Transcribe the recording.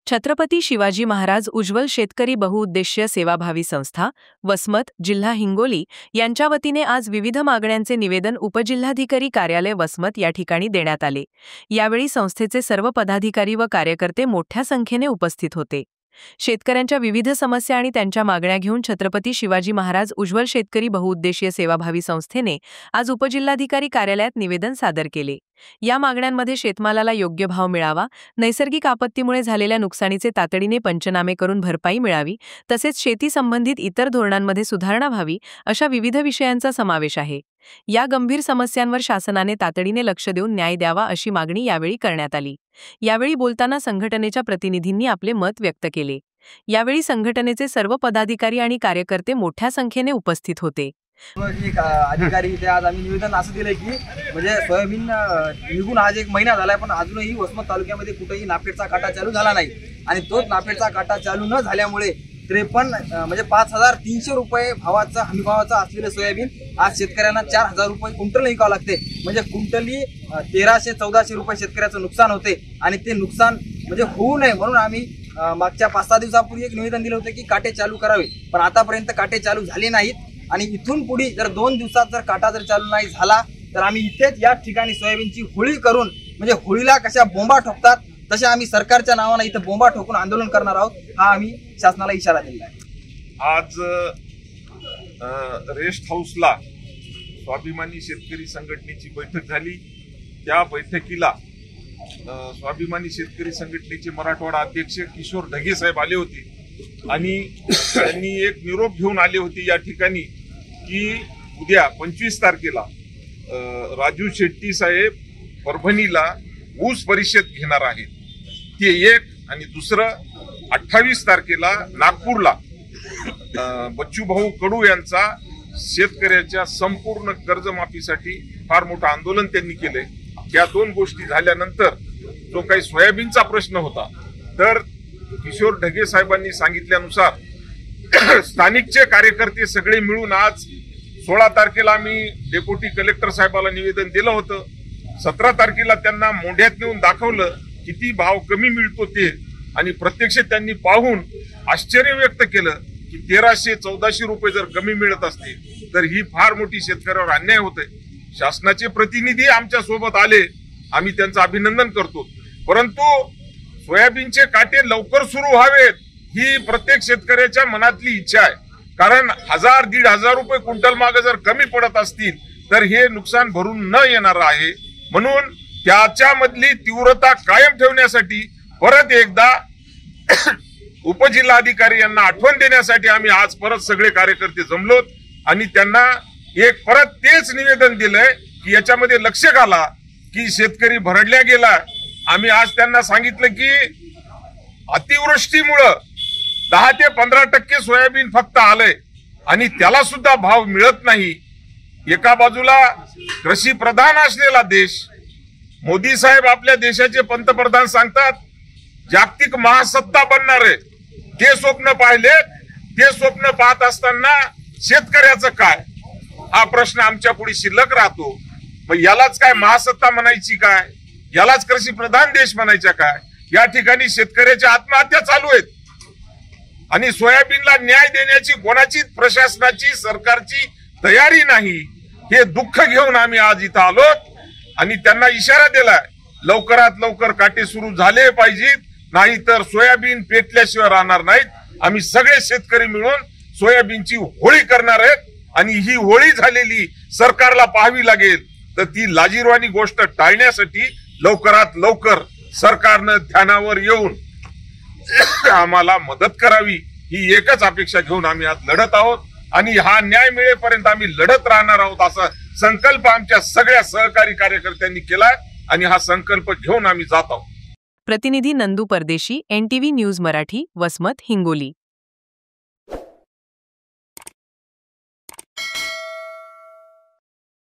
छत्रपती शिवाजी महाराज उज्ज्वल शेतकरी बहुउद्देशीय सेवाभावी संस्था वसमत जिल्हा हिंगोली यांच्या वतीने आज विविध मागण्यांचे निवेदन उपजिल्हाधिकारी कार्यालय वसमत या ठिकाणी देण्यात आले। यावेळी संस्थेचे सर्व पदाधिकारी व कार्यकर्ते मोठ्या संख्येने उपस्थित होते। शेतकऱ्यांच्या विविध समस्या आणि त्यांच्या मागण्या घेऊन छत्रपती शिवाजी महाराज उज्ज्वल शेतकरी बहुउद्देशीय सेवाभावी संस्थेने आज उपजिल्हाधिकारी कार्यालयात निवेदन सादर केले। या मागण्यांमध्ये शेतमालाला योग्य भाव मिळावा, नैसर्गिक आपत्तीमुळे झालेल्या नुकसानीचे तातडीने पंचनामे करून भरपाई मिळावी, तसेच शेती संबंधित इतर धोरणांमध्ये सुधारणा व्हावी अशा विविध विषयांचा समावेश आहे। या गंभीर समस्यांवर शासनाने तातडीने लक्ष देऊन न्याय द्यावा अशी मागणी यावेळी करण्यात आली। यावेळी बोलताना संघटनेच्या प्रतिनिधींनी आपले मत व्यक्त केले। यावेळी संघटनेचे सर्व पदाधिकारी आणि कार्यकर्ते मोठ्या संख्येने उपस्थित होते। अधिकारी इथे आज आम्ही निवेदन असं दिलंय की म्हणजे सोयाबीन निघून आज 1 महिना झालाय, पण अजूनही वसमत तालुक्यामध्ये कुठेही नाफेडचा काटा चालू झाला नाही आणि तोच नाफेडचा काटा चालू न झाल्यामुळे 53 म्हणजे 5300 रुपये भावाचा हमीभावाचा असलेले सोयाबीन आज शेतकऱ्यांना 4000 रुपये क्विंटल विकावं लागते। म्हणजे क्विंटली 1300-1400 रुपये शेतकऱ्याचं नुकसान होते आणि ते नुकसान म्हणजे होऊ नये म्हणून आम्ही मागच्या 5-6 दिवसापूर्वी एक निवेदन दिलं होतं की काटे चालू करावे, पण आतापर्यंत काटे चालू झाले नाहीत आणि इथून पुढे जर 2 दिवसात जर काटा जर चालू नाही झाला तर आम्ही इथेच या ठिकाणी सोयाबीनची होळी करून म्हणजे होळीला कशा बोंबा ठोकतात तसे आम्ही सरकारच्या नावाने इथं बोंबा ठोकून आंदोलन करणार आहोत, हा आम्ही शासनाला इशारा दिला आहे। आज रेस्ट हाऊसला स्वाभिमानी शेतकरी संघटनेची बैठक झाली। त्या बैठकीला स्वाभिमानी शेतकरी संघटनेचे मराठवाडा अध्यक्ष किशोर ढगे साहेब आले होते आणि त्यांनी एक निरोप घेऊन आले होते या ठिकाणी की उद्या 25 तारखेला राजू शेट्टी साहेब परभणीला ऊस परिषद घेणार आहेत, ते एक, आणि दुसरं 28 तारखेला नागपूरला बच्चू भाऊ कडू यांचा शेतकऱ्याच्या संपूर्ण कर्जमाफीसाठी फार मोठं आंदोलन त्यांनी केलंय। या 2 गोष्टी झाल्यानंतर जो काही सोयाबीनचा प्रश्न होता तर किशोर ढगे साहेबांनी सांगितल्यानुसार स्थानिकचे कार्यकर्ते सगळे मिळून आज 16 तारखेला आम्ही डेप्युटी कलेक्टर साहेबाला निवेदन दिलं होतं। 17 तारखेला त्यांना मोंढ्यात नेऊन दाखवलं किती भाव कमी मिळतो ते, आणि प्रत्यक्ष त्यांनी पाहून आश्चर्य व्यक्त केलं की 1300-1400 रुपये जर कमी मिळत असतील तर ही फार मोठी शेतकऱ्यावर अन्याय होतोय। शासनाचे प्रतिनिधी आमच्या सोबत आले, आम्ही त्यांचं अभिनंदन करतो, परंतु सोयाबीनचे काटे लवकर सुरू व्हावेत ही प्रत्येक शेतकऱ्याच्या मनातली इच्छा आहे। कारण 1000-1500 रुपये क्विंटल मागे जर कमी पडत असतील तर हे नुकसान भरून न येणार आहे, म्हणून त्याच्यामधली तीव्रता कायम ठेवण्यासाठी परत एकदा उपजिल्हाधिकारी यांना आठवण देण्यासाठी आम्ही आज परत सगळे कार्यकर्ते जमलोत आणि त्यांना एक परत तेच निवेदन दिलंय की याच्यामध्ये लक्ष घाला की शेतकरी भरडल्या गेला। आम्ही आज त्यांना सांगितलं की अतिवृष्टीमुळं 10 ते 15% सोयाबीन फक्त आलंय आणि त्याला सुद्धा भाव मिळत नाही। एका बाजूला कृषी प्रधान असलेला देश, मोदी साहेब आपल्या देशाचे पंतप्रधान सांगतात जागतिक महासत्ता बनणार आहे, ते स्वप्न पाहिले, ते स्वप्न पाहत असताना शेतकऱ्याचं काय हा प्रश्न आमच्या पुढे शिल्लक राहतो। मग यालाच काय महासत्ता म्हणायची काय, यालाच कृषी प्रधान देश म्हणायचा काय? या ठिकाणी शेतकऱ्याच्या आत्महत्या चालू आहेत आणि सोयाबीनला न्याय देण्याची कोणाची प्रशासनाची सरकारची तयारी नाही। हे दुःख घेऊन आम्ही आज इथं आलो आणि त्यांना इशारा दिलाय लवकरात लवकर काटे सुरू झाले पाहिजेत, नाहीतर सोयाबीन पेटल्याशिवाय राहणार नाहीत। आम्ही सगळे शेतकरी मिळून सोयाबीनची होळी करणार आहेत आणि ही होळी झालेली सरकारला पाहावी लागेल, तर ती लाजिरवाणी गोष्ट टाळण्यासाठी लवकरात लवकर सरकारनं ध्यानावर येऊन आम्हाला मदत करावी ही एकच अपेक्षा घेऊन आम्ही आज लढत आहोत आणि हा न्याय मिळेपर्यंत आम्ही लढत राहणार आहोत असा संकल्प आमच्या सगळ्या सहकारी कार्यकर्त्यांनी केलाय आणि हा संकल्प घेऊन आम्ही जात आहोत। प्रतिनिधी नंदू परदेशी, NTV न्यूज मराठी, वसमत, हिंगोली।